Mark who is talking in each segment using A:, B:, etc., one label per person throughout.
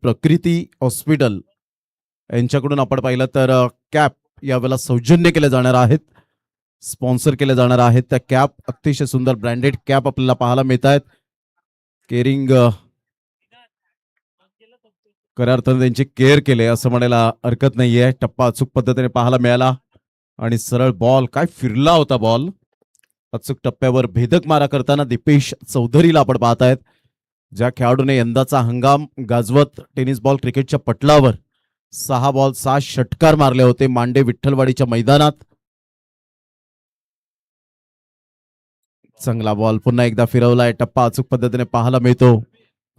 A: प्रकृती हॉस्पिटल यांच्याकडून आपण पाहिलं तर कॅप यावेळेला सौजन्य केले जाणार आहेत, स्पॉन्सर केले जाणार आहेत. त्या कॅप अतिशय सुंदर ब्रँडेड कॅप आपल्याला पाहायला मिळत आहेत. केअरिंग खऱ्या अर्थाने त्यांची केअर केले असं म्हणायला हरकत नाहीये. टप्पा अचूक पद्धतीने पाहायला मिळाला आणि सरळ बॉल काय फिरला होता बॉल. अचूक टप्प्यावर भेदक मारा करताना दीपेश चौधरीला आपण पाहत आहेत, ज्या खेळाडूने यंदाचा हंगाम गाजवत टेनिस बॉल क्रिकेटच्या पटलावर 6 बॉल 6 षटकार मारले होते मांडे विठ्ठलवाडीच्या मैदानात. चांगला बॉल पुन्हा एकदा फिरवलाय. टप्पा अचूक पद्धतीने पाहायला मिळतो.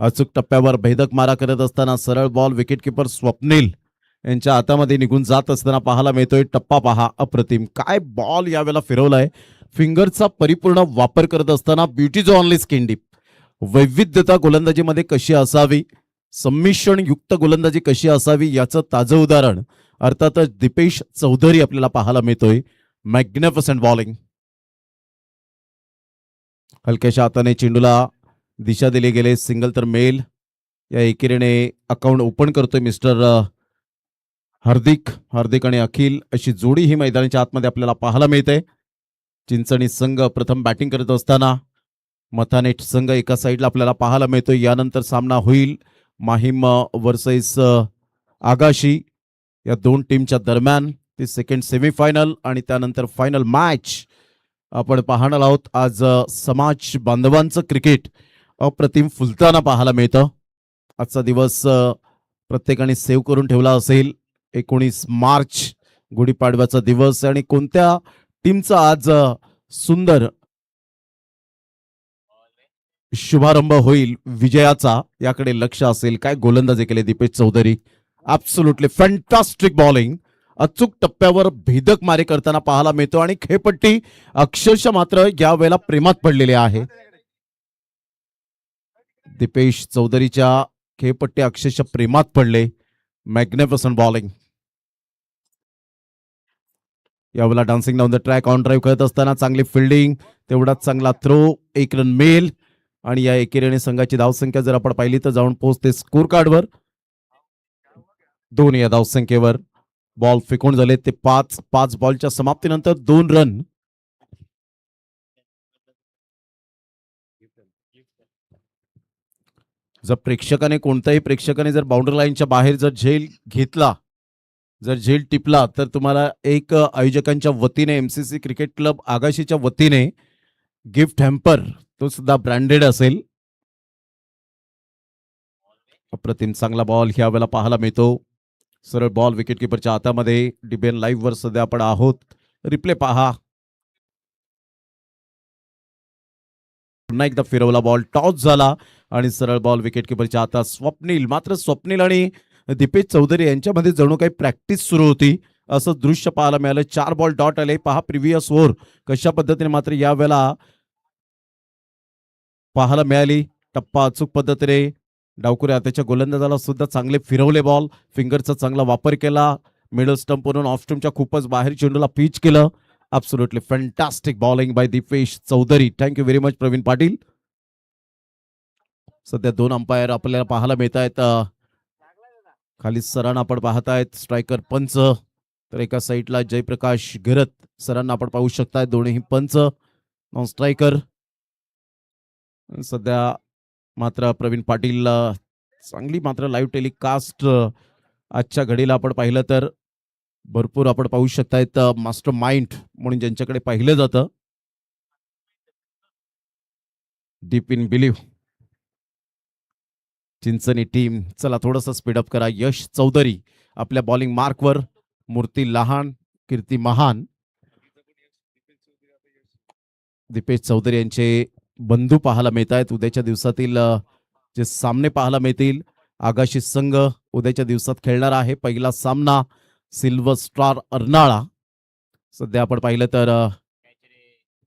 A: अचूक टप्प्यावर भेदक मारा करत असताना सरळ बॉल विकेटकीपर स्वप्नील यांच्या हातामध्ये निघून जात असताना पाहायला मिळतोय. टप्पा पहा, अप्रतिम काय बॉल यावेळेला फिरवलाय. फिंगरचा परिपूर्ण वापर करत असताना ब्युटी ऑनली स्किन डीप. वैविध्यता गोलंदाजीमध्ये कशी असावी, संमिश्रण युक्त गोलंदाजी कशी असावी याचं ताजं उदाहरण अर्थातच दीपेश चौधरी आपल्याला पाहायला मिळतोय. Magnificent bowling. हलक्याच्या हाताने चेंडूला दिशा दिली गेले. सिंगल तर मेल. या एकेरीने अकाउंट ओपन करतोय मिस्टर हार्दिक आणि अखिल अशी जोडी ही मैदानाच्या आतमध्ये आपल्याला पाहायला मिळते. चिंचणी संघ प्रथम बॅटिंग करत असताना मथानेट संघ एका साईडला आपल्याला पाहायला मिळतोय. यानंतर सामना होईल माहीम वर्सेस आगाशी या दोन टीमच्या दरम्यान. ते सेकंड सेमीफायनल आणि त्यानंतर फायनल मॅच आपण पाहणार आहोत. आज समाज बांधवांचं क्रिकेट अप्रतिम फुलताना पाहायला मिळतं. आजचा दिवस प्रत्येकाने सेव्ह करून ठेवला असेल. 19 मार्च गुढीपाडव्याचा दिवस आणि कोणत्या टीमचा आज सुंदर शुभारंभ होईल विजयाचा याकडे लक्ष असेल. काय गोलंदाजी केले Dipesh Chaudhary. Absolutely fantastic bowling. अचूक टप्प्यावर भेदक मारे करताना पाहायला मिळतो आणि खेळपट्टी अक्षरशः मात्र यावेळेला प्रेमात पडलेली आहे. दीपेश चौधरीच्या खेळपट्टी अक्षरशः प्रेमात पडले. Magnificent bowling. यावेळेला dancing down the track on drive करत असताना चांगली फिल्डिंग, तेवढाच चांगला थ्रो, 1 रन मेल आणि या एकेरीने संघाची धावसंख्या जर आपण पाहिली तर जाऊन पोहोचते स्कोर कार्डवर 2 या धावसंख्येवर. बॉल फेकून झाले ते 5 बॉलच्या समाप्तीनंतर 2 रन. जर कोणत्याही प्रेक्षकाने जर बाउंड्री लाईनच्या बाहेर जर झेल घेतला, जर झेल टिपला तर तुम्हाला एक आयोजकांच्या वतीने एमसीसी क्रिकेट क्लब आगाशीच्या वतीने गिफ्ट हॅम्पर, तो सुद्धा ब्रँडेड असेल. अप्रतिम चांगला बॉल ह्यावेळेला पाहायला मिळतो. सरळ बॉल विकेटकीपरच्या हातामध्ये. डीबीएन लाईव्ह वर सध्या आपण आहोत. रिप्ले पहा. पुन्हा एकदा फिरवला बॉल, टॉस झाला आणि सरळ बॉल विकेटकीपरच्या हातात. स्वप्नील आणि दीपेश चौधरी यांच्यामध्ये जणू काही प्रॅक्टिस सुरू होती असं दृश्य पाहायला मिळालं. 4 बॉल डॉट आले. पहा प्रिव्हियस ओव्हर कशा पद्धतीने मात्र यावेळेला पाहायला मिळाली. टप्पा अचूक पद्धतीने डावकुऱ्या त्याच्या गोलंदाजाला सुद्धा चांगले फिरवले बॉल. फिंगरचा चांगला वापर केला. मिडल स्टंप वरून ऑफ स्टंपच्या खूपच बाहेर चेंडूला पिच केलं. Absolutely fantastic bowling by Dipesh Chaudhary. Thank you very much Praveen Patil. सध्या 2 अंपायर आपल्याला पाहायला मिळत आहेत. खाली सरांना आपण पाहतायत. स्ट्रायकर पंच तर एका साईडला जयप्रकाश घरत सरांना आपण पाहू शकताय. दोन्ही पंच नॉन स्ट्रायकर. सध्या मात्र प्रवीण पाटील चांगली मात्र लाईव्ह टेलिकास्ट आजच्या घडीला आपण पाहिलं तर भरपूर आपण पाहू शकतायत. मास्टर माइंड म्हणून ज्यांच्याकडे पाहिलं जातं. Deep in believe Chinchani team. चला थोडंसं स्पीडअप करा. यश चौधरी आपल्या बॉलिंग मार्कवर. मूर्ती लहान कीर्ती महान. दीपेश चौधरी यांचे बंधू पाहायला मिळत आहेत. उद्याच्या दिवसातील जे सामने पाहायला मिळतील. आगाशी संघ उद्याच्या दिवसात खेळणार आहे. पहिला सामना सिल्वर स्टार अर्नाळा. सध्या आपण पाहिलं तर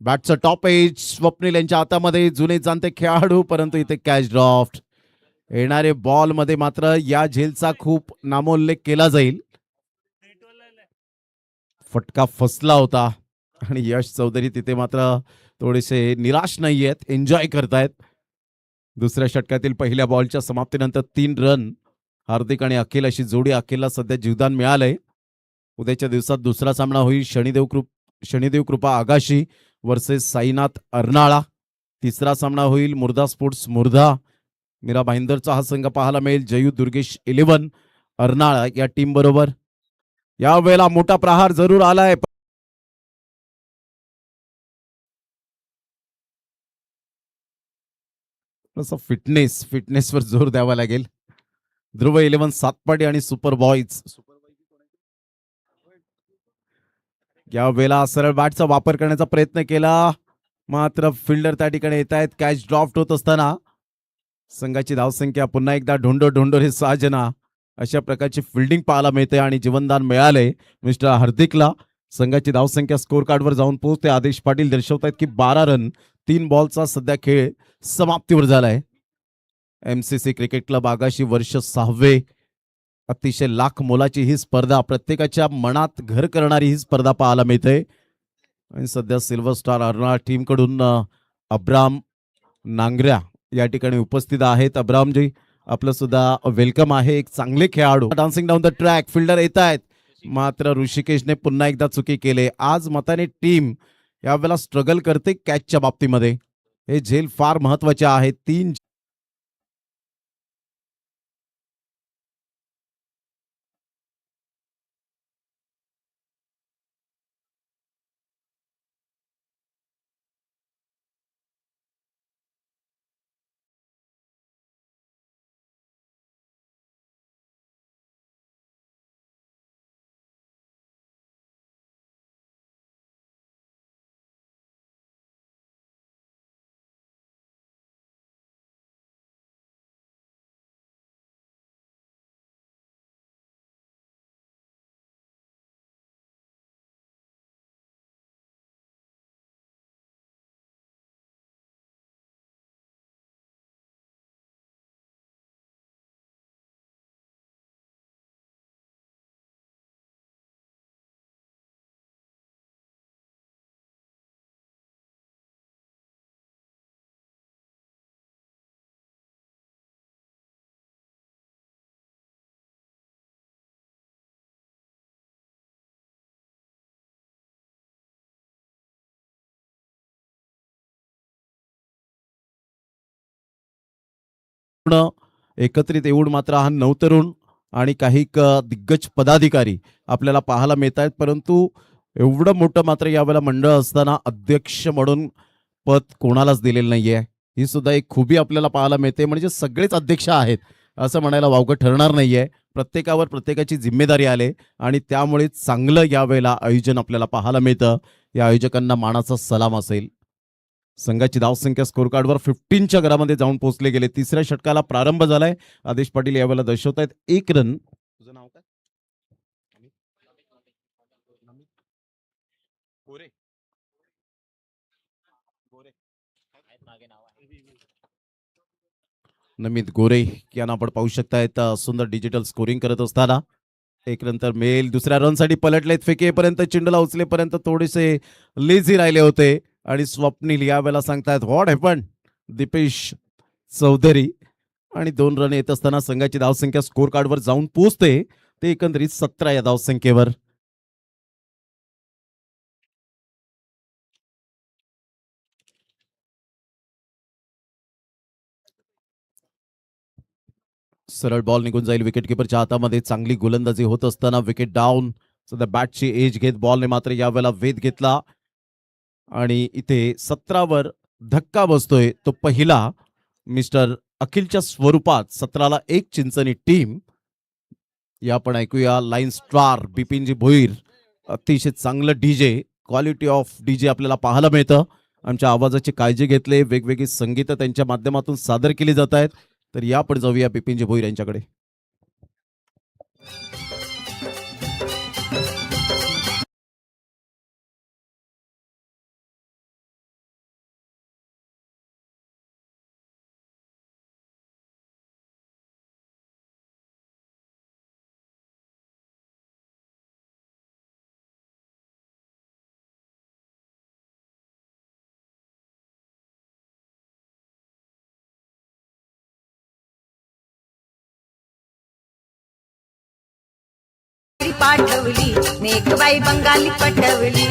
A: बॅटचं टॉप एज स्वप्नील यांच्या हातामध्ये. जुने जाणते खेळाडू परंतु इथे कॅच ड्रॉफ्ट. येणारे बॉल मध्ये मात्र या झेलचा खूप नामोल्लेख केला जाईल. फटका फसला होता आणि यश चौधरी तिथे मात्र थोडेसे निराश नाही आहेत, एन्जॉय करतायत. दुसऱ्या षटकातील पहिल्या बॉलच्या समाप्तीनंतर 3 रन हार्दिक आणि अखिल अशी जोडी. अखिलला सध्या जीवदान मिळालंय. उद्याच्या दिवसात दुसरा सामना होईल शनिदेव कृपा आगाशी वर्सेस साईनाथ अर्नाळा. तिसरा सामना होईल मुर्दा स्पोर्ट्स मुर्धा मीरा भाईंदरचा हा संघ पाहायला मिळेल जयू दुर्गेश 11 अर्नाळा या टीम बरोबर. यावेळेला मोठा प्रहार जरूर आलाय. फिटनेसवर जोर द्यावा लागेल. ध्रुव 11 सातपाडी आणि सुपर बॉईज या वेळेला सरळ बॅटचा वापर करण्याचा प्रयत्न केला, मात्र फिल्डर त्या ठिकाणी येत आहेत. कॅच ड्रॉफ्ट होत असताना संघाची धावसंख्या पुन्हा एकदा ढोंडो रे 6 जना अशा प्रकारची फिल्डिंग पाहायला मिळते आणि जीवनदान मिळाले मिस्टर हार्दिकला. संघाची धावसंख्या स्कोर कार्डवर जाऊन पोहोचते. आदेश पाटील दर्शवत आहेत की 12 रन 3 बॉलचा सध्या खेळ समाप्तीवर झालाय. एमसीसी क्रिकेट क्लब आगाशी वर्ष 6वे. अतिशय लाख मोलाची ही स्पर्धा, प्रत्येकाच्या मनात घर करणारी ही स्पर्धा पाहायला मिळते. आणि सध्या सिल्वर स्टार अर्नाळा टीम कडून अब्राम नांगऱ्या या ठिकाणी उपस्थित आहेत. अब्रामजी आपलं सुद्धा वेलकम आहे. एक चांगले खेळाडू dancing down the track fielder येत आहेत, मात्र ऋषिकेशने पुन्हा एकदा चुकी केले. आज मताने टीम यावेळेला स्ट्रगल करते कॅचच्या बाबतीमध्ये. हे झेल फार महत्वाचे आहे. 3 एकत्रित येऊन मात्र हा नवतरुण आणि काही दिग्गज पदाधिकारी आपल्याला पाहायला मिळत आहेत. परंतु एवढं मोठं मात्र यावेळेला मंडळ असताना अध्यक्ष म्हणून पद कोणालाच दिलेलं नाहीये. ही सुद्धा एक खूबी आपल्याला पाहायला मिळते. म्हणजे सगळेच अध्यक्ष आहेत असं म्हणायला वावगं ठरणार नाहीये. प्रत्येकावर प्रत्येकाची जिम्मेदारी आले आणि त्यामुळे चांगलं यावेळेला आयोजन आपल्याला पाहायला मिळतं. या आयोजकांना मानाचा सलाम असेल. संघाची धावसंख्या स्कोर कार्डवर 15च्या घरामध्ये जाऊन पोहोचले गेले. तिसऱ्या षटकाला प्रारंभ झालाय. आदेश पाटील यावेळेला दर्शवत आहेत 1 रन. तुझं नाव काय? गोरे. नमित गोरे यांना आपण पाहू शकतायत सुंदर डिजिटल स्कोरिंग करत असताना. एक नंतर मेल दुसऱ्या रनसाठी पलटलेत. फेकेपर्यंत चेंडूला उचलेपर्यंत थोडेसे लेझी राहिले होते आणि स्वप्नील यावेळेला सांगतायत व्हॉट हॅपन. दीपेश चौधरी आणि 2 रन येत असताना संघाची धावसंख्या स्कोर कार्डवर जाऊन पोहोचते ते एकंदरीत 17 या धावसंख्येवर. सरळ बॉल निघून जाईल विकेटकीपरच्या हातामध्ये. चांगली गोलंदाजी होत असताना विकेट डाऊन. सध्या बॅटची एज घेत बॉलने मात्र यावेळेला वेध घेतला आणि इथे 17वर धक्का बसतोय तो पहिला मिस्टर अखिलच्या स्वरूपात. 17ला 1 चिंचणी टीम. या पण ऐकूया लाईन स्टार बिपिनजी भोईर. अतिशय चांगलं डीजे, क्वालिटी ऑफ डीजे आपल्याला पाहायला मिळतं. आमच्या आवाजाची काळजी घेतली. वेगवेगळी संगीत त्यांच्या माध्यमातून सादर केली जात आहेत. तर या पण जाऊया बिपिनजी भोईर यांच्याकडे.
B: पाठवली नेकबाई बंगाली पटवली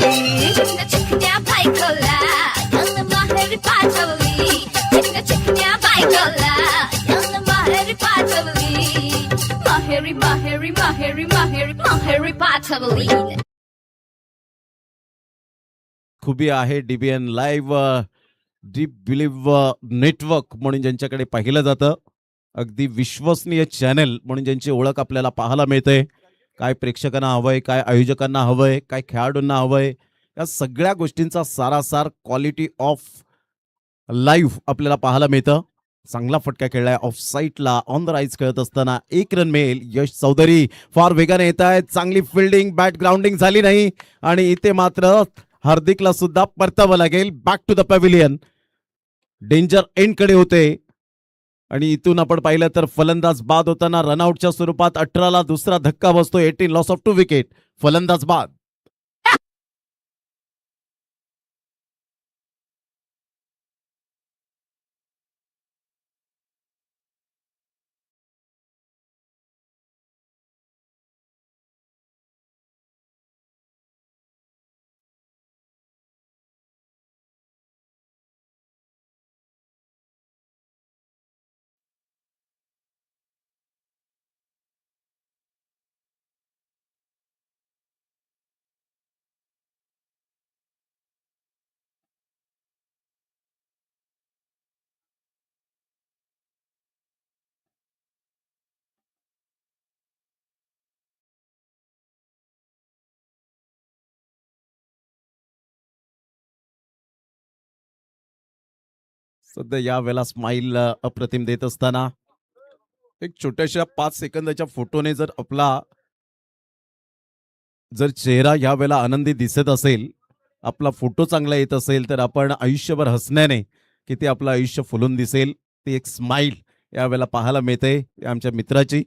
C: चिकन्या चिकन्या बायकोला यानं माहेरी पाठवली चिकन्या चिकन्या बायकोला यानं माहेरी पाठवली माहेरी माहेरी माहेरी माहेरी माहेरी पाठवली
A: खूबी आहे DBN live deep believe network म्हणून ज्यांच्याकडे पाहिलं जातं, अगदी विश्वसनीय चॅनल म्हणून ज्यांची ओळख आपल्याला पाहायला मिळते. काय प्रेक्षकांना हवंय, काय आयोजकांना हवंय, काय खेळाडूंना हवंय, या सगळ्या गोष्टींचा सारासार क्वालिटी ऑफ लाईव्ह आपल्याला पाहायला मिळतं. चांगला फटका खेळलाय ऑफ साईटला ऑन द राईज खेळत असताना 1 रन मिळेल. यश चौधरी फार वेगाने येत आहेत. चांगली फिल्डिंग, बॅट ग्राउंडिंग झाली नाही आणि इथे मात्र हार्दिकला सुद्धा परतावं लागेल. Back to the pavilion. Danger end कडे होते आणि इथून आपण पाहिलं तर फलंदाज बाद होताना रनआउटच्या स्वरूपात 18ला दुसरा धक्का बसतो. 18 लॉस ऑफ 2 विकेट. फलंदाज बाद. सध्या या वेळेला स्माईल अप्रतिम देत असताना एक छोट्याशा 5 सेकंदाच्या फोटोने जर आपला चेहरा या वेळेला आनंदी दिसत असेल, आपला फोटो चांगला येत असेल, तर आपण आयुष्यभर हसण्याने किती आपलं आयुष्य फुलून दिसेल. ती एक स्माईल यावेळेला पाहायला मिळते आमच्या मित्राची.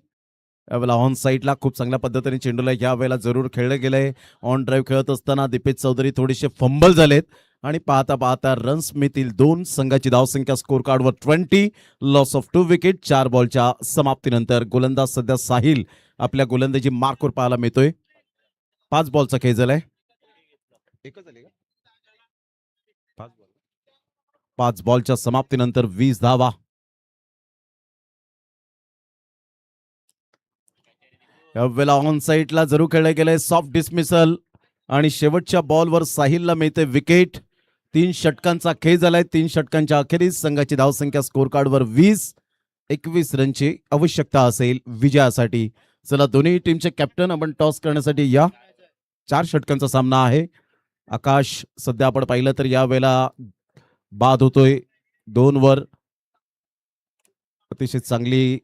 A: यावेळेला ऑन साईडला खूप चांगल्या पद्धतीने चेंडूला या वेळेला जरूर खेळलं गेलंय. ऑन ड्राईव्ह खेळत असताना दीपेश चौधरी थोडेसे फंबल झालेत आणि पाहता पाहता रन्स मिळतील 2. संघाची धावसंख्या स्कोर कार्डवर 20 लॉस ऑफ 2 विकेट. 4 बॉलच्या समाप्तीनंतर गोलंदाज सध्या साहिल आपल्या गोलंदाजी मार्कवर पाहायला मिळतोय. 5 बॉलचा खेळ झालाय. 5 बॉलच्या समाप्तीनंतर 20 धावा. यावेळेला ऑन साईडला जरूर खेळलं गेलंय. सॉफ्ट डिसमिसल आणि शेवटच्या बॉलवर साहिलला मिळते विकेट. 3 षटकांचा खेळ झालाय. 3 षटकांच्या अखेरीस संघाची धावसंख्या स्कोर कार्डवर 21 रनची आवश्यकता असेल विजयासाठी. चला दोन्ही टीमचे कॅप्टन आपण टॉस करण्यासाठी या. 4 षटकांचा सामना आहे. आकाश सध्या आपण पाहिलं तर या वेळेला बाद होतोय 2 वर. अतिशय चांगली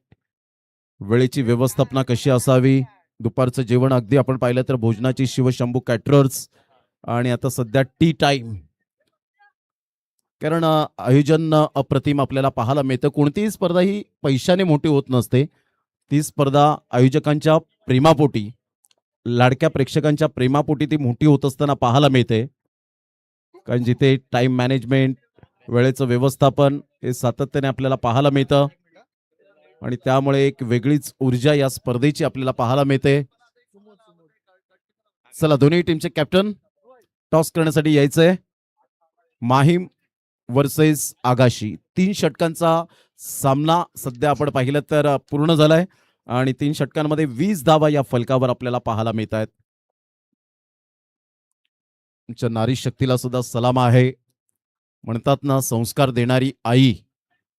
A: वेळेची व्यवस्थापना कशी असावी. दुपारचं जेवण अगदी आपण पाहिलं तर भोजनाची शिवशंभू कॅटरर्स आणि आता सध्या टी टाइम. कारण आयोजन अप्रतिम आपल्याला पाहायला मिळतं. कोणतीही स्पर्धा ही पैशाने मोठी होत नसते. ती स्पर्धा आयोजकांच्या प्रेमापोटी, लाडक्या प्रेक्षकांच्या प्रेमापोटी ती मोठी होत असताना पाहायला मिळते. कारण जिथे टाइम मॅनेजमेंट, वेळेचं व्यवस्थापन हे सातत्याने आपल्याला पाहायला मिळतं आणि त्यामुळे एक वेगळीच ऊर्जा या स्पर्धेची आपल्याला पाहायला मिळते. चला दोन्ही टीमचे कॅप्टन टॉस करण्यासाठी यायचंय. माहीम वर्सेस आगाशी. 3 षटकांचा सामना सध्या आपण पाहिलं तर पूर्ण झालाय आणि 3 षटकांमध्ये 20 धावा या फलकावर आपल्याला पाहायला मिळत आहेत. तुमच्या नारी शक्तीला सुद्धा सलाम आहे. म्हणतात ना, संस्कार देणारी आई,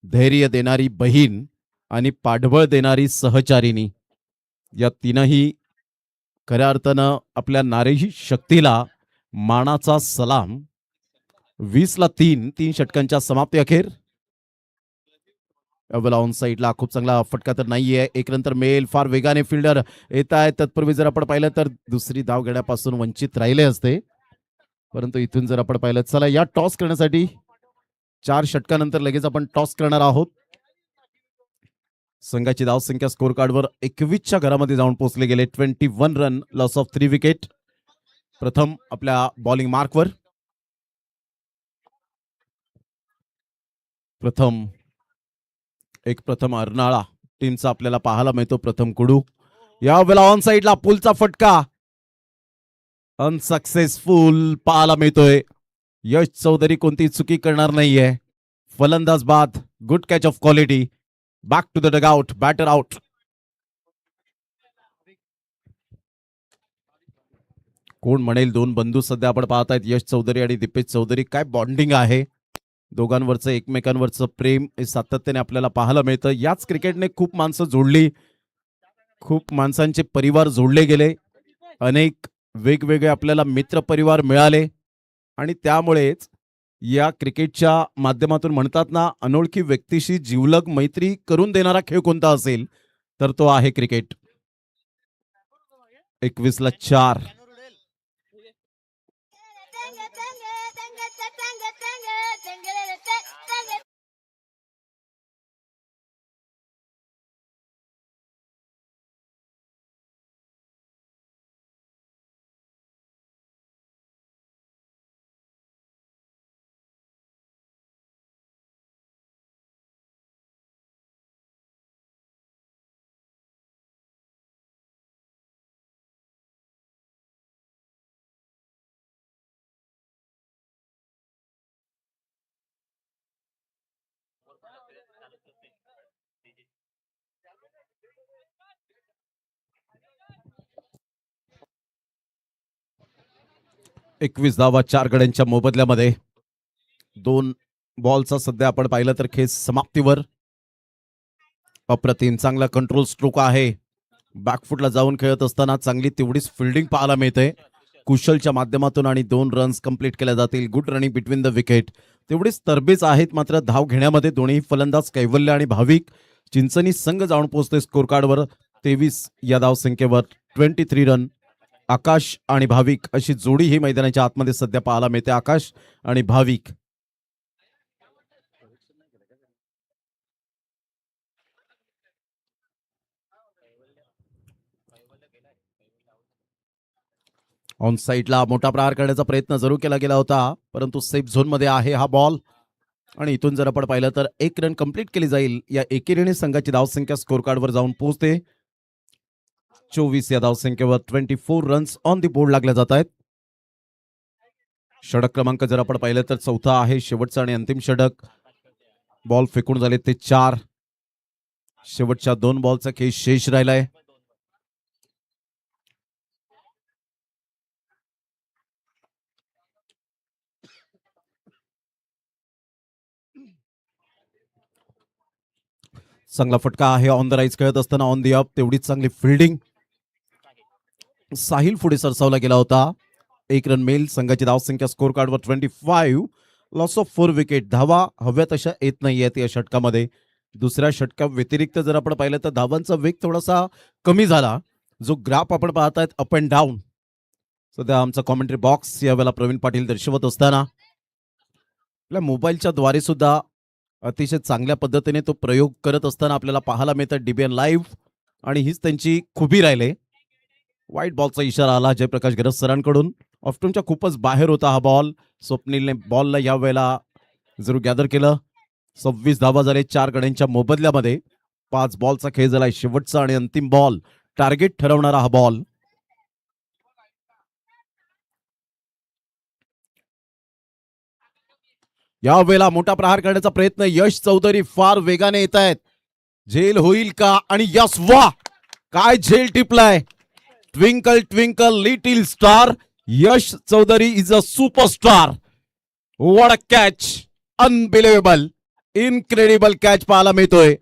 A: धैर्य देणारी बहीण आणि पाठबळ देणारी सहचारिणी, या तीनही खऱ्या अर्थानं आपल्या नारी शक्तीला मानाचा सलाम. 20ला 3 षटकांच्या समाप्ती अखेर. ऑन साईडला खूप चांगला फटका तर नाहीये. 1 रन तर मिळेल. फार वेगाने फिल्डर येत आहे. तत्पूर्वी जर आपण पाहिलं तर दुसरी धाव घेण्यापासून वंचित राहिले असते, परंतु इथून जर आपण पाहिलं, चला या टॉस करण्यासाठी 4 षटकानंतर लगेच आपण टॉस करणार आहोत. संघाची धावसंख्या स्कोर कार्डवर 21च्या घरामध्ये जाऊन पोहोचले गेले. 21 रन लॉस ऑफ 3 विकेट. प्रथम आपल्या बॉलिंग मार्कवर. प्रथम अर्नाळा टीमचा आपल्याला पाहायला मिळतो. प्रथम कुडू. या वेळेला ऑन साईडला पुलचा फटका अनसक्सेसफुल पाहायला मिळतोय. यश चौधरी कोणती चुकी करणार नाहीये. फलंदाज बाद, good catch of quality. Back to the dugout, batter out. कोण म्हणेल दोन बंधू सध्या आपण पाहतायत, यश चौधरी आणि दीपेश चौधरी. काय बॉन्डिंग आहे दोघांवरचं, एकमेकांवरचं प्रेम हे सातत्याने आपल्याला पाहायला मिळतं. याच क्रिकेटने खूप माणसं जोडली, खूप माणसांचे परिवार जोडले गेले, अनेक वेगवेगळे आपल्याला मित्र परिवार मिळाले आणि त्यामुळेच या क्रिकेटच्या माध्यमातून म्हणतात ना, अनोळखी व्यक्तीशी जिवलग मैत्री करून देणारा खेळ कोणता असेल तर तो आहे क्रिकेट. 21-4. एकवीस धावा 4 गड्यांच्या मोबदल्यामध्ये. 2 बॉलचा सध्या आपण पाहिलं तर खेळ समाप्तीवर. अप्रतिम चांगला कंट्रोल स्ट्रोक आहे. बॅकफुटला जाऊन खेळत असताना चांगली तेवढीच फिल्डिंग पाहायला मिळते कुशलच्या माध्यमातून आणि 2 रन्स कंप्लीट केल्या जातील. Good running between the wicket. तेवढीच तरबेज आहेत मात्र धाव घेण्यामध्ये दोन्ही फलंदाज कैवल्य आणि भाविक. चिंचणी संघ जाऊन पोहोचते स्कोर कार्डवर 23 या धावसंख्येवर. 23 रन. आकाश आणि भाविक अशी जोडी ही मैदानाच्या आतमध्ये सध्या पाहायला मिळते. आकाश आणि भाविक. ऑन साईडला मोठा प्रहार करण्याचा प्रयत्न जरूर केला गेला होता परंतु सेफ झोन मध्ये आहे हा बॉल आणि इथून जर आपण पाहिलं तर 1 रन कंप्लीट केली जाईल. या एकेरीने संघाची धावसंख्या स्कोर कार्डवर जाऊन पोहोचते 24 या धावसंख्येवर. 24 रन्स ऑन दी बोर्ड लागल्या जात आहेत. षटक क्रमांक जर आपण पाहिलं तर 4था आहे, शेवटचा आणि अंतिम षटक. बॉल फेकून झाले ते 4. शेवटच्या 2 बॉलचा खेळ शेष राहिलाय. चांगला फटका आहे ऑन द राईज खेळत असताना. ऑन दी अप तेवढीच चांगली फिल्डिंग. साहिल पुढे सरसावला गेला होता. 1 रन मिळेल. संघाची धावसंख्या स्कोर कार्डवर 25. Loss of 4 wicket. धावा हव्या तशा येत नाहीयेत या षटकामध्ये. दुसऱ्या षटका व्यतिरिक्त जर आपण पाहिलं तर धावांचा वेग थोडासा कमी झाला. जो ग्राफ आपण पाहतायत अप अँड डाऊन सध्या आमचा कॉमेंट्री बॉक्स यावेळेला प्रवीण पाटील दर्शवत असताना आपल्या मोबाईलच्या द्वारे सुद्धा अतिशय चांगल्या पद्धतीने तो प्रयोग करत असताना आपल्याला पाहायला मिळतं डीबीएन लाईव्ह आणि हीच त्यांची खुबी राहिले. व्हाईट बॉलचा इशारा आला जयप्रकाश गरज सरांकडून. ऑफ्टूनच्या खूपच बाहेर होता हा बॉल. स्वप्नीलने बॉलला या वेळेला जरूर गॅदर केलं. 26 धावा झाले 4 गड्यांच्या मोबदल्यामध्ये. 5 बॉलचा खेळ झालाय. शेवटचा आणि अंतिम बॉल टार्गेट ठरवणारा हा बॉल. या वेळेला मोठा प्रहार करण्याचा प्रयत्न. यश चौधरी फार वेगाने येत आहेत. झेल होईल का? आणि यस वा काय झेल टिपलाय. Twinkle twinkle little star. Yash Chaudhary is a superstar. What a catch. Unbelievable incredible catch पाहायला मिळतोय.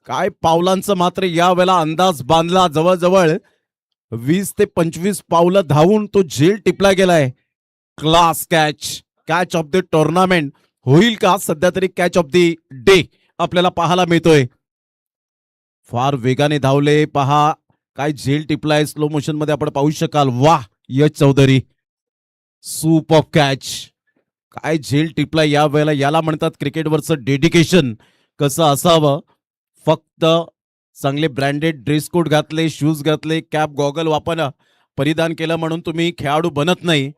A: काय पावलांचं मात्र या वेळेला अंदाज बांधला. जवळजवळ 20 ते 25 पावलं धावून तो झेल टिपला गेलाय. Class catch. Catch of the tournament होईल का? सध्या तरी कॅच ऑफ दी डे आपल्याला पाहायला मिळतोय. फार वेगाने धावले. पहा काय झेल टिपलाय. स्लो मोशन मध्ये आपण पाहू शकाल. वाह यश चौधरी सुपर कॅच. काय झेल टिपलाय या वेळेला. याला म्हणतात क्रिकेटवरचं डेडिकेशन कसं असावं. फक्त चांगले ब्रँडेड ड्रेस कोड घातले, शूज घातले, कॅप गॉगल वापरणं परिधान केलं म्हणून तुम्ही खेळाडू बनत नाही.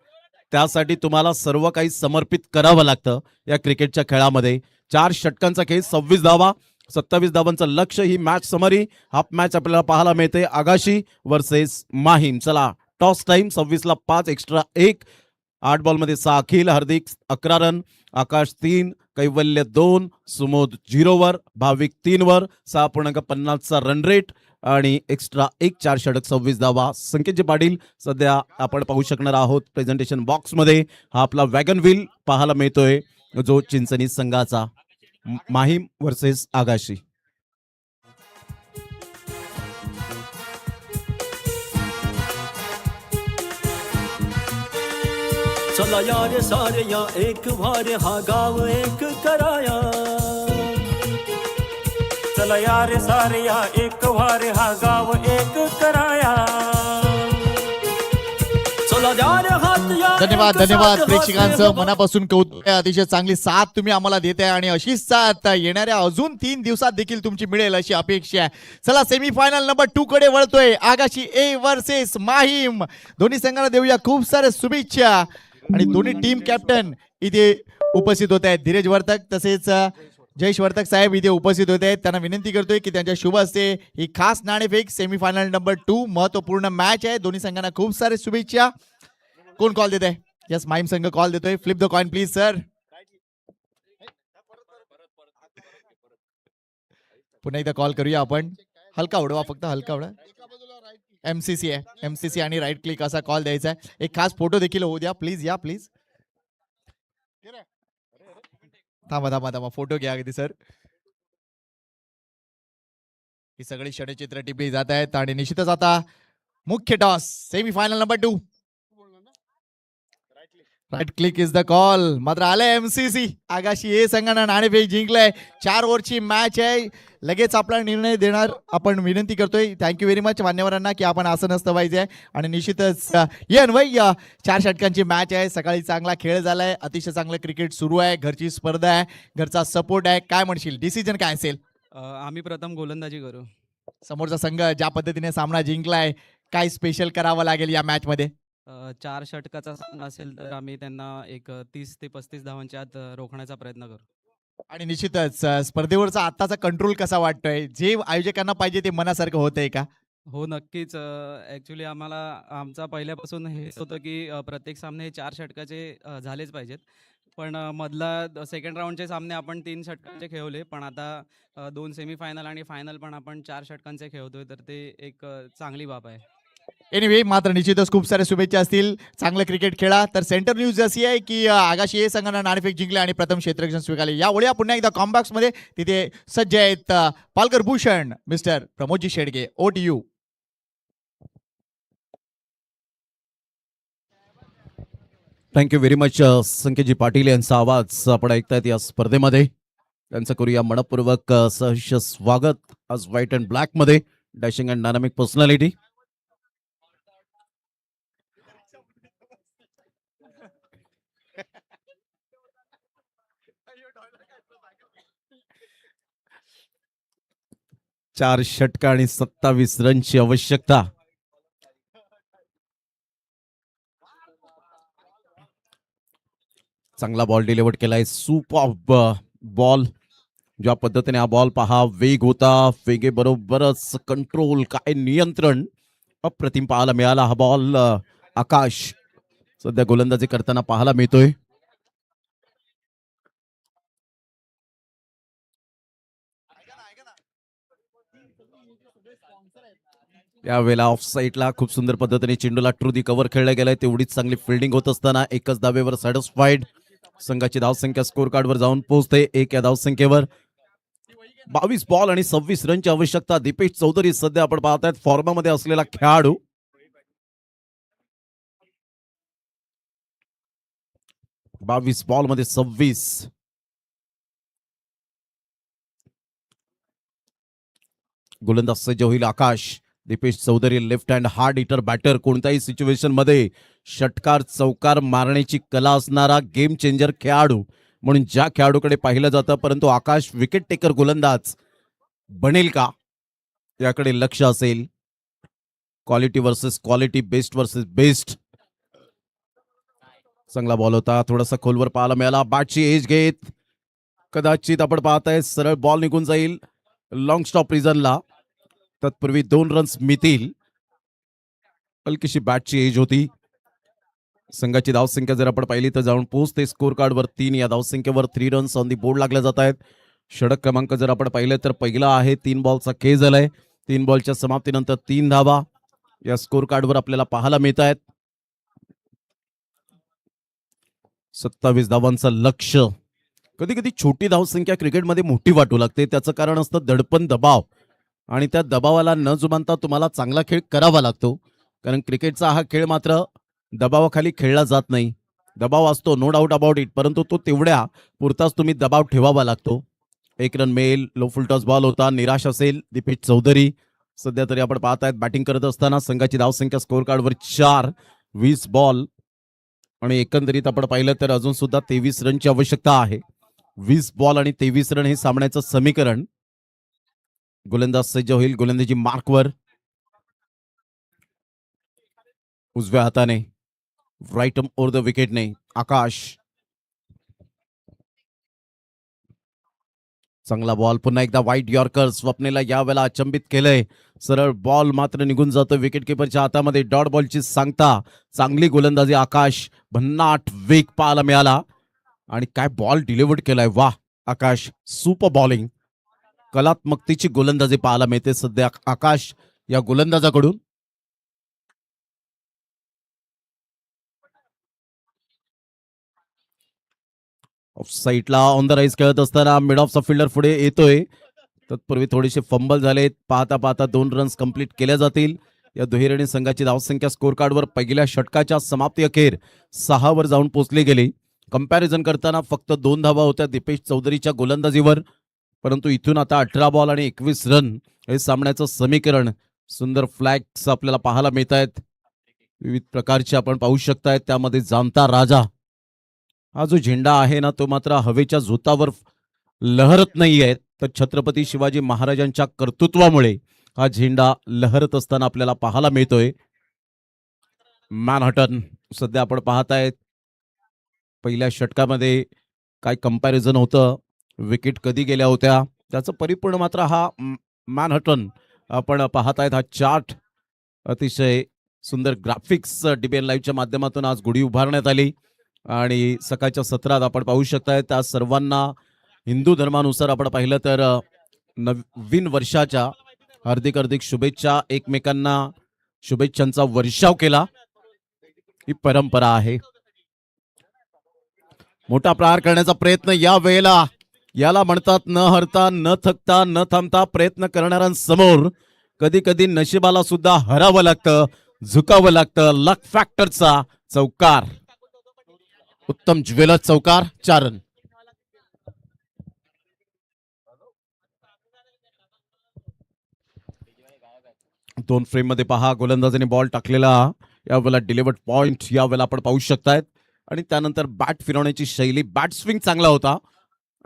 A: त्यासाठी तुम्हाला सर्व काही समर्पित करावं लागतं या क्रिकेटच्या खेळामध्ये. 4 षटकांचा खेळ, 26 धावा, 27 धावांचं लक्ष. ही मॅच समरी हाफ मॅच आपल्याला पाहायला मिळते. आगाशी वर्सेस माहीम. चला टॉस टाइम 26ला 5 एक्स्ट्रा 1. 8 बॉलमध्ये 6 अखिल, हार्दिक 11 रन, आकाश 3, कैवल्य 2, सुमोद 0 वर, भाविक 3 वर, 6.50चा रन रेट आणि एक्स्ट्रा 1 4 षटक 26 धावा. संकेतजी पाटील सध्या आपण पाहू शकणार आहोत प्रेझेंटेशन बॉक्समध्ये हा आपला वॅगन व्हील पाहायला मिळतोय जो चिंचणी संघाचा माहीम वर्सेस आगाशी.
D: चला यारे सारे या एक वारे हा गाव एक कराया. चला यारे सारे या एक वारे हा गाव एक कराया. चला यारे हात या
E: धन्यवाद
D: एक
E: धन्यवाद
D: साथ
E: प्रेक्षकांचं
D: हात
E: मनापासून कौतुक आहे. अतिशय चांगली साथ तुम्ही आम्हाला देताय आणि अशीच साथ येणाऱ्या अजून 3 दिवसात देखील तुमची मिळेल अशी अपेक्षा आहे. चला सेमीफायनल नंबर 2 कडे वळतोय. Agashi A versus Mahim. दोन्ही संघांना देऊया खूप साऱ्या शुभेच्छा आणि दोन्ही टीम कॅप्टन इथे उपस्थित होत आहेत. धीरज वर्तक तसेच जयेश वर्तक साहेब इथे उपस्थित होते आहेत. त्यांना विनंती करतोय की त्यांच्या शुभ हस्ते ही खास नाणेफेक सेमीफायनल नंबर 2 महत्वपूर्ण मॅच आहे. दोन्ही संघांना खूप सारे शुभेच्छा. कोण कॉल देत आहे? यस माहीम संघ कॉल देतोय. Flip the coin please sir. पुन्हा एकदा कॉल करूया आपण. हलका उडवा, फक्त हलका उडवा. एमसीसी आहे, एमसीसी आणि राईट क्लिक असा कॉल द्यायचा आहे. एक खास फोटो देखील होऊ द्या प्लीज. या प्लीज. थांबा थांबा थांबा, फोटो घ्या अगदी सर. ही सगळी षटचित्र टिपली जात आहेत आणि निश्चितच आता मुख्य toss semifinal number 2. Right click is the call. मात्र आलंय एमसीसी. आगाशी ए संघानं नाणेफेक जिंकलंय. 4 ओव्हरची मॅच आहे. लगेच आपला निर्णय देणार आपण विनंती करतोय. थँक्यू व्हेरी मच मान्यवरांना की आपण असं नसतं पाहिजे. आणि निश्चितच वय 4 षटकांची मॅच आहे. सकाळी चांगला खेळ झालाय. अतिशय चांगलं क्रिकेट सुरू आहे. घरची स्पर्धा आहे, घरचा सपोर्ट आहे. काय म्हणशील, डिसिजन काय असेल?
F: आम्ही प्रथम गोलंदाजी करू.
E: समोरचा संघ ज्या पद्धतीने सामना जिंकलाय, काय स्पेशल करावं लागेल या मॅच मध्ये?
F: 4 षटकाचा सामना असेल तर आम्ही त्यांना एक 30 ते 35 धावांच्या आत रोखण्याचा प्रयत्न करू.
E: आणि निश्चितच स्पर्धेवरचा आत्ताचा कंट्रोल कसा वाटतोय? जे आयोजकांना पाहिजे ते मनासारखं होतंय का?
F: हो नक्कीच. ॲक्च्युली आम्हाला आमचा पहिल्यापासून हेच होतं की प्रत्येक सामने हे 4 षटकाचे झालेच पाहिजेत. पण मधला सेकंड राऊंडचे सामने आपण 3 षटकांचे खेळवले. पण आता 2 सेमीफायनल आणि फायनल पण आपण 4 षटकांचे खेळतोय तर ते एक चांगली बाब आहे.
E: एनिवे मात्र निश्चितच खूप साऱ्या शुभेच्छा असतील. चांगलं क्रिकेट खेळा. तर सेंटर न्यूज अशी आहे की आगाशी ए संघानं नाणेफेक जिंकले आणि प्रथम क्षेत्ररक्षण स्वीकारले. या वळ्या पुन्हा एकदा कॉम्बॅक्स मध्ये तिथे सज्ज आहेत पालकर भूषण मिस्टर प्रमोदजी शेडगे. ओट यू.
A: Thank you very much Sanketji Patil यांचा आवाज आपण ऐकतायत या स्पर्धेमध्ये. त्यांचं करूया मनपूर्वक सहर्ष स्वागत आज व्हाईट अँड ब्लॅक मध्ये. Dashing and dynamic personality. चार षटका आणि 27 रनची आवश्यकता. चांगला बॉल डिलिव्हर केलाय. Super ball. ज्या पद्धतीने हा बॉल पहा, वेग होता, वेगे बरोबरच कंट्रोल, काय नियंत्रण अप्रतिम पाहायला मिळाला. हा बॉल आकाश सध्या गोलंदाजी करताना पाहायला मिळतोय. यावेळेला ऑफ साईडला खूप सुंदर पद्धतीने चेंडूला ट्रुदी कव्हर खेळलं गेलाय. तेवढीच चांगली फिल्डिंग होत असताना एकच धावेवर सॅटिस्फाईड. संघाची धावसंख्या स्कोर कार्डवर जाऊन पोहोचते 1 या धावसंख्येवर. 22 बॉल आणि 26 रनची आवश्यकता. दीपेश चौधरी सध्या आपण पाहतायत फॉर्मामध्ये असलेला खेळाडू. बावीस बॉल मध्ये 26. गोलंदाज सज्ज होईल Akash. Dipesh Chaudhary left hand hard hitter batter. कोणत्याही सिच्युएशन मध्ये षटकार चौकार मारण्याची कला असणारा गेम चेंजर खेळाडू म्हणून ज्या खेळाडूकडे पाहिलं जातं. परंतु आकाश विकेट टेकर गोलंदाज बनेल का याकडे लक्ष असेल. Quality versus quality, best versus best. चांगला बॉल होता, थोडासा खोलवर पाहायला मिळाला. बॅटची एज घेत कदाचित आपण पाहताय सरळ बॉल निघून जाईल लॉंग स्टॉप रिझनला. तत्पूर्वी 2 रन्स मिळतील. हलकीशी बॅटची एज होती. संघाची धावसंख्या जर आपण पाहिली तर जाऊन पोहोचते स्कोर कार्डवर 3. या धावसंख्येवर 3 रन्स ऑन दी बोर्ड लागल्या जात आहेत. षटक क्रमांक जर आपण पाहिलं तर पहिला आहे. 3 बॉलचा खेळ झालाय. 3 बॉलच्या समाप्तीनंतर 3 धावा या स्कोर कार्डवर आपल्याला पाहायला मिळत आहेत. 27 धावांचं लक्ष. कधी कधी छोटी धावसंख्या क्रिकेटमध्ये मोठी वाटू लागते. त्याचं कारण असतं दडपण, दबाव, आणि त्या दबावाला न जुमानता तुम्हाला चांगला खेळ करावा लागतो. कारण क्रिकेटचा हा खेळ मात्र दबावाखाली खेळला जात नाही. दबाव असतो, नो डाऊट अबाउट इट, परंतु तो तेवढ्या पुरताच तुम्ही दबाव ठेवावा लागतो. 1 रन मिळेल. लो फुल टॉस बॉल होता. निराश असेल दीपेश चौधरी. सध्या तरी आपण पाहत आहेत बॅटिंग करत असताना संघाची धावसंख्या स्कोर कार्डवर 4. 20 बॉल आणि एकंदरीत आपण पाहिलं तर अजून सुद्धा 23 रनची आवश्यकता आहे. 20 बॉल आणि 23 रन हे सामन्याचं समीकरण. गोलंदाज सज्ज होईल. गोलंदाजी मार्कवर. उजव्या हाताने राईट ओव्हर द विकेटने आकाश. चांगला बॉल. पुन्हा एकदा वाईट यॉर्कर. स्वप्नेला यावेळेला अचंबित केलंय. सरळ बॉल मात्र निघून जातो विकेट किपरच्या हातामध्ये. डॉट बॉलची सांगता. चांगली गोलंदाजी आकाश. भन्नाट वेग पाहायला मिळाला आणि काय बॉल डिलिव्हर्ड केलाय. वा आकाश, सुपर बॉलिंग. कलात्मकतेची गोलंदाजी पाहायला मिळते सध्या आकाश या गोलंदाजाकडून. ऑफ साईडला ऑन द राईज खेळत असताना मिड ऑफचा फिल्डर पुढे येतोय. तत्पूर्वी थोडेसे फंबल झालेत. पाहता पाहता 2 रन्स कंप्लीट केल्या जातील. या दुहेरीने संघाची धावसंख्या स्कोर कार्डवर पहिल्या षटकाच्या समाप्ती अखेर 6 वर जाऊन पोहोचली गेली. कंपॅरिझन करताना फक्त 2 धावा होत्या दीपेश चौधरीच्या गोलंदाजीवर, परंतु इथून आता 18 बॉल आणि 21 रन हे सामन्याचं समीकरण. सुंदर फ्लॅग्स आपल्याला पाहायला मिळत आहेत. विविध प्रकारचे आपण पाहू शकताय. त्यामध्ये जाणता राजा हा जो झेंडा आहे ना, तो मात्र हवेच्या झोतावर लहरत नाहीये, तर छत्रपती शिवाजी महाराजांच्या कर्तृत्वामुळे हा झेंडा लहरत असताना आपल्याला पाहायला मिळतोय. मॅनहटन सध्या आपण पाहतायत. पहिल्या षटकामध्ये काय कंपॅरिझन होतं, विकेट कधी गेल्या होत्या, त्याचं परिपूर्ण मात्र हा मॅनहटन आपण पाहतायत. हा चार्ट अतिशय सुंदर ग्राफिक्स डीबीएन लाईव्हच्या माध्यमातून आज गुढी उभारण्यात आली आणि सकाळच्या सत्रात आपण पाहू शकताय. त्या सर्वांना हिंदू धर्मानुसार आपण पाहिलं तर नवीन वर्षाच्या हार्दिक हार्दिक शुभेच्छा. एकमेकांना शुभेच्छांचा वर्षाव केला. ही परंपरा आहे. मोठा प्रहार करण्याचा प्रयत्न या वेळेला. याला म्हणतात न हरता, न थकता, न थांबता प्रयत्न करणाऱ्यांसमोर कधी कधी नशिबाला सुद्धा हरावं लागतं, झुकावं लागतं. लक फॅक्टरचा चौकार. उत्तम ज्वेलर चौकार. 4 रन. दोन फ्रेम मध्ये पहा, गोलंदाजाने बॉल टाकलेला यावेळेला डिलिव्हर्ड पॉइंट यावेळेला आपण पाहू शकतायत. आणि त्यानंतर बॅट फिरवण्याची शैली, बॅट स्विंग चांगला होता.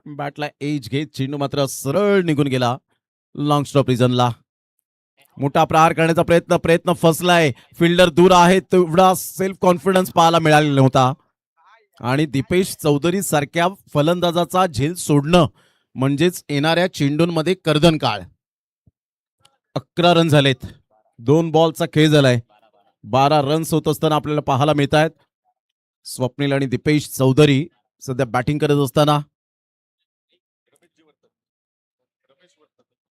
A: बॅटला एज घेत चेंडू मात्र सरळ निघून गेला लॉंग स्टॉप रिजनला. मोठा प्रहार करण्याचा प्रयत्न फसलाय. फिल्डर दूर आहे, तेवढा सेल्फ कॉन्फिडन्स पाहायला मिळाला नव्हता. आणि दीपेश चौधरी सारख्या फलंदाजाचा झेल सोडणं म्हणजेच येणाऱ्या चेंडूंमध्ये कर्दन काळ. 11 रन झालेत. 2 बॉलचा खेळ झालाय. 12 रन्स होत असताना आपल्याला पाहायला मिळत आहेत. स्वप्नील आणि दीपेश चौधरी सध्या बॅटिंग करत असताना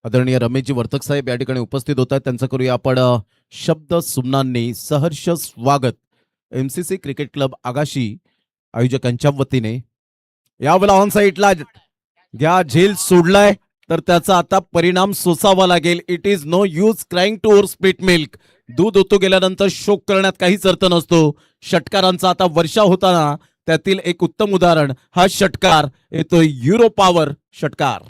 A: आदरणीय रमेशजी वर्तक साहेब या ठिकाणी उपस्थित होत आहेत. त्यांचं करूया आपण शब्द सुमनांनी सहर्ष स्वागत. एमसीसी क्रिकेट क्लब आगाशी आयोजकांच्या वतीने यावेळेला ऑन साईडला घ्या. झेल सोडलाय तर त्याचा आता परिणाम सोसावा लागेल. It is no use crying to over split milk. दूध ओतू गेल्यानंतर शोक करण्यात काहीच अर्थ नसतो. षटकारांचा आता वर्षाव होताना त्यातील एक उत्तम उदाहरण हा षटकार येतो. युरो पॉवर षटकार.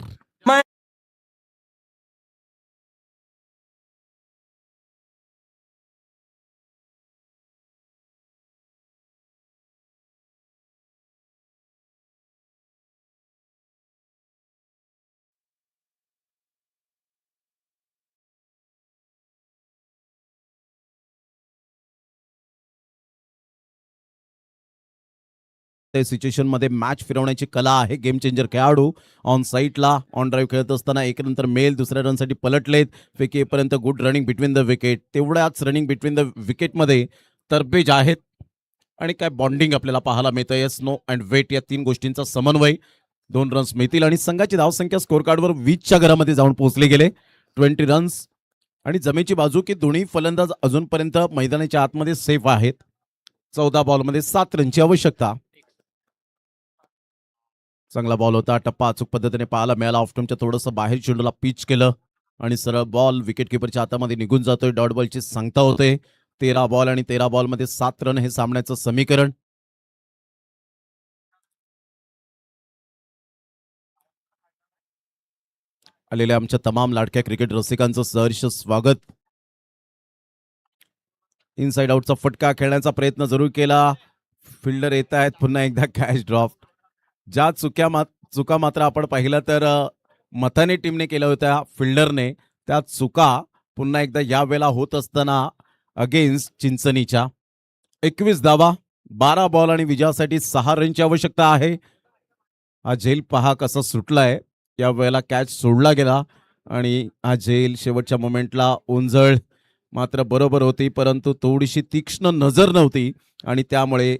A: सिच्युएशन मध्ये मॅच फिरवण्याची कला आहे. गेम चेंजर खेळाडू ऑन साईडला ऑन ड्राईव्ह खेळत असताना एक नंतर मेल दुसऱ्या रनसाठी पलटलेत. फेक येईपर्यंत good running between the wicket. तेवढ्याच रनिंग बिटवीन द विकेटमध्ये तरबेज आहेत आणि काय बॉन्डिंग आपल्याला पाहायला मिळतं. येस नो अँड वेट या तीन गोष्टींचा समन्वय. 2 रन्स मिळतील आणि संघाची धावसंख्या स्कोर कार्डवर 20च्या घरामध्ये जाऊन पोहोचले गेले. 20 रन्स आणि जमेची बाजू की दोन्ही फलंदाज अजूनपर्यंत मैदानाच्या आतमध्ये सेफ आहेत. 14 बॉलमध्ये 7 रनची आवश्यकता. चांगला बॉल होता. टप्पा अचूक पद्धतीने पाहायला मिळाला. ऑफस्टम्पच्या थोडंसं बाहेर चेंडूला पिच केलं आणि सरळ बॉल विकेट किपरच्या हातामध्ये निघून जातोय. डॉट बॉलची सांगता होते. 13 बॉल आणि 13 बॉलमध्ये 7 रन हे सामन्याचं समीकरण. आलेल्या आमच्या तमाम लाडक्या क्रिकेट रसिकांचं सहर्ष स्वागत. इनसाइड आउटचा फटका खेळण्याचा प्रयत्न जरूर केला. फिल्डर येत आहेत. पुन्हा एकदा कॅच ड्रॉप. ज्या चुका मात्र आपण पाहिलं तर मथाने टीमने केल्या होत्या फिल्डरने, त्या चुका पुन्हा एकदा या वेळेला होत असताना अगेन्स्ट चिंचणीच्या. 21 धावा, 12 बॉल आणि विजयासाठी 6 रनची आवश्यकता आहे. हा झेल पहा कसा सुटलाय. या वेळेला कॅच सोडला गेला आणि हा झेल शेवटच्या मोमेंटला ओंजळ मात्र बरोबर होती, परंतु थोडीशी तीक्ष्ण नजर नव्हती आणि त्यामुळे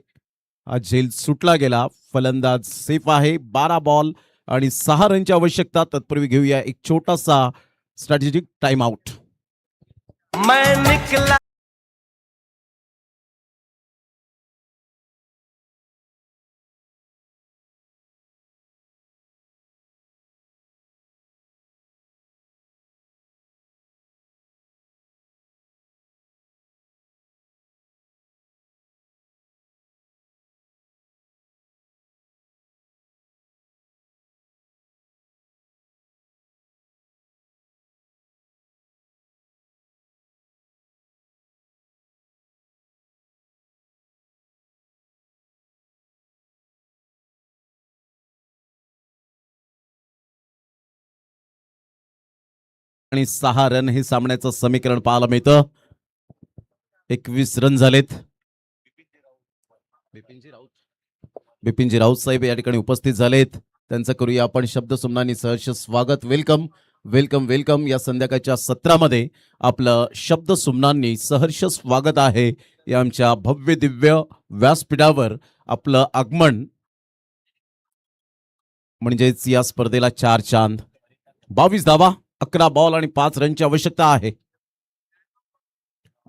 A: हा झेल सुटला गेला. फलंदाज सेफ आहे. 12 बॉल आणि 6 रनची आवश्यकता. तत्पूर्वी घेऊया एक छोटासा स्ट्रॅटेजिक टाइम आउट.
D: मैं निकला
A: आणि 6 रन हे सामन्याचं समीकरण पाहायला मिळतं. 21 रन झालेत. बिपिनजी राऊत साहेब या ठिकाणी उपस्थित झालेत. त्यांचं करूया आपण शब्द सुमनानी सहर्ष स्वागत. Welcome welcome welcome. या संध्याकाळच्या सत्रामध्ये आपलं शब्द सुमनांनी सहर्ष स्वागत आहे. या आमच्या भव्य दिव्य व्यासपीठावर आपलं आगमन म्हणजेच या स्पर्धेला 4 चांद. 22 धावा, 11 बॉल आणि 5 रनची आवश्यकता आहे.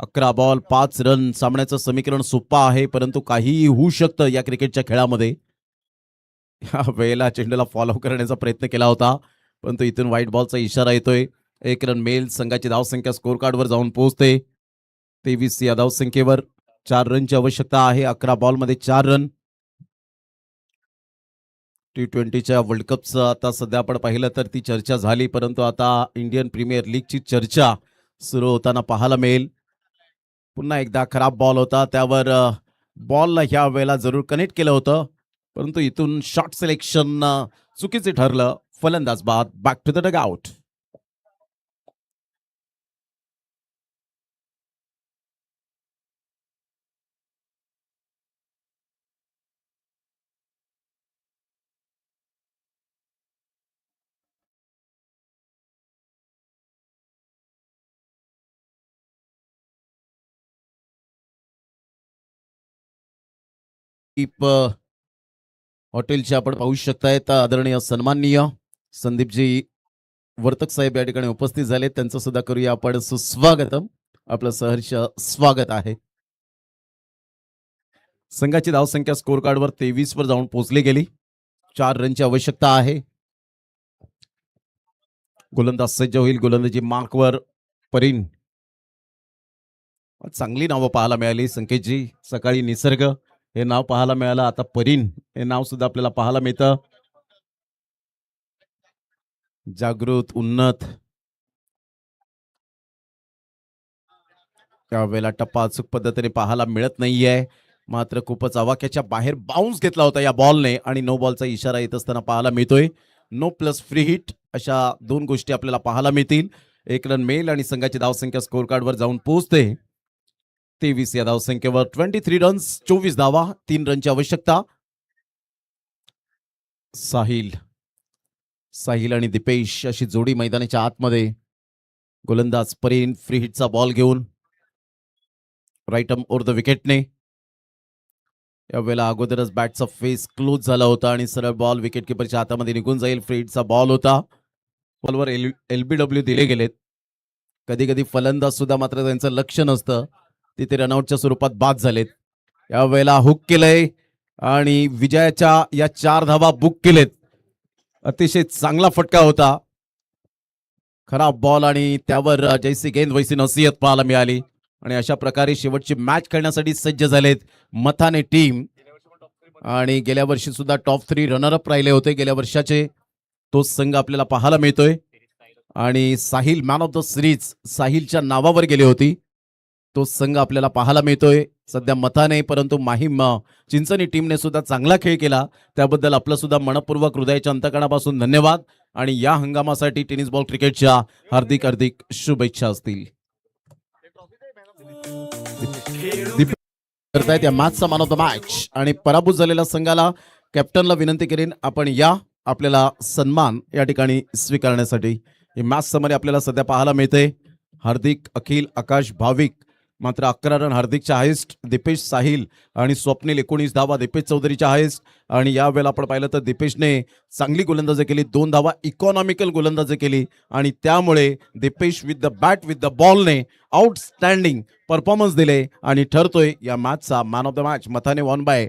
A: 11 बॉल 5 रन. सामन्याचं समीकरण सोपं आहे, परंतु काहीही होऊ शकतं या क्रिकेटच्या खेळामध्ये. या वेळेला चेंडूला फॉलो करण्याचा प्रयत्न केला होता, परंतु इथून व्हाईट बॉलचा इशारा येतोय. 1 रन मेल. संघाची धावसंख्या स्कोर कार्डवर जाऊन पोहोचते 23 या धावसंख्येवर. 4 रनची आवश्यकता आहे. 11 बॉलमध्ये 4 रन. T20च्या वर्ल्ड कपचं आता सध्या आपण पाहिलं तर ती चर्चा झाली, परंतु आता इंडियन प्रीमियर लीगची चर्चा सुरू होताना पाहायला मिळेल. पुन्हा एकदा खराब बॉल होता. त्यावर बॉलला ह्या वेळेला जरूर कनेक्ट केलं होतं, परंतु इथून शॉट सिलेक्शन चुकीचे ठरलं. फलंदाज बाद. Back to the dugout. हॉटेलचे आपण पाहू शकतायत आदरणीय सन्माननीय संदीपजी वर्तक साहेब या ठिकाणी उपस्थित झाले. त्यांचं सुद्धा करूया आपण सुस्वागतम. आपलं सहर्ष स्वागत आहे. संघाची धावसंख्या स्कोर कार्डवर 23 वर जाऊन पोहोचली गेली. 4 रनची आवश्यकता आहे. गोलंदाज सज्ज होईल. गोलंदाजी मार्कवर परीन. चांगली नावं पाहायला मिळाली संकेतजी. सकाळी निसर्ग हे नाव पाहायला मिळालं, आता परीन हे नाव सुद्धा आपल्याला पाहायला मिळतं. जागृत, उन्नत. त्यावेळेला टप्पा अचूक पद्धतीने पाहायला मिळत नाहीये, मात्र खूपच आवाक्याच्या बाहेर बाउन्स घेतला होता या बॉलने आणि नो बॉलचा इशारा येत असताना पाहायला मिळतोय. नो प्लस फ्री हिट अशा 2 गोष्टी आपल्याला पाहायला मिळतील. 1 रन मेल आणि संघाची धावसंख्या स्कोर कार्डवर जाऊन पोहोचते 23 या धावसंख्येवर. 23 रन्स, 24 धावा, 3 रनची आवश्यकता. साहिल आणि दिपेश अशी जोडी मैदानाच्या आतमध्ये. गोलंदाज परीन फ्री हिटचा बॉल घेऊन राईट आर्म ओव्हर द विकेटने. यावेळेला अगोदरच बॅटचा फेस क्लोज झाला होता आणि सरळ बॉल विकेट किपरच्या हातामध्ये निघून जाईल. फ्री हिटचा बॉल होता. बॉलवर LBW दिले गेलेत. कधी कधी फलंदाज सुद्धा मात्र त्यांचं लक्ष नसतं, तिथे रनआउटच्या स्वरूपात बाद झालेत. यावेळेला हुक केलंय आणि विजयाच्या या 4 धावा बुक केलेत. अतिशय चांगला फटका होता. खराब बॉल आणि त्यावर जैसी गेंद वैसी नसीहत पाहायला मिळाली आणि अशा प्रकारे शेवटची मॅच खेळण्यासाठी सज्ज झालेत मथाने टीम. आणि गेल्या वर्षी सुद्धा टॉप 3 रनरअप राहिले होते गेल्या वर्षाचे. तोच संघ आपल्याला पाहायला मिळतोय आणि Sahil man of the series साहिलच्या नावावर गेली होती. तो संघ आपल्याला पाहायला मिळतोय सध्या मथाने. परंतु माहीम चिंचणी टीमने सुद्धा चांगला खेळ केला, त्याबद्दल आपलं सुद्धा मनपूर्वक हृदयाच्या अंतकणापासून धन्यवाद आणि या हंगामासाठी टेनिस बॉल क्रिकेटच्या हार्दिक हार्दिक शुभेच्छा असतील. करतायत या मॅचचा मॅन ऑफ द मॅच आणि पराभूत झालेल्या संघाला कॅप्टनला विनंती करेन आपण या आपल्याला सन्मान या ठिकाणी स्वीकारण्यासाठी. ही मॅच समोर आपल्याला सध्या पाहायला मिळते. हार्दिक, अखिल, आकाश, भाविक मात्र 11 रन हार्दिकच्या हायेस्ट, दिपेश, साहिल आणि स्वप्नील 19 धावा दिपेश चौधरीच्या हायेस्ट. आणि यावेळेला आपण पाहिलं तर दिपेशने चांगली गोलंदाजी केली, 2 धावा इकॉनॉमिकल गोलंदाजी केली आणि त्यामुळे Dipesh with the bat with the बॉलने आउटस्टँडिंग परफॉर्मन्स दिले आणि ठरतोय या मॅचचा मॅन ऑफ द मॅच. मथाने 1/9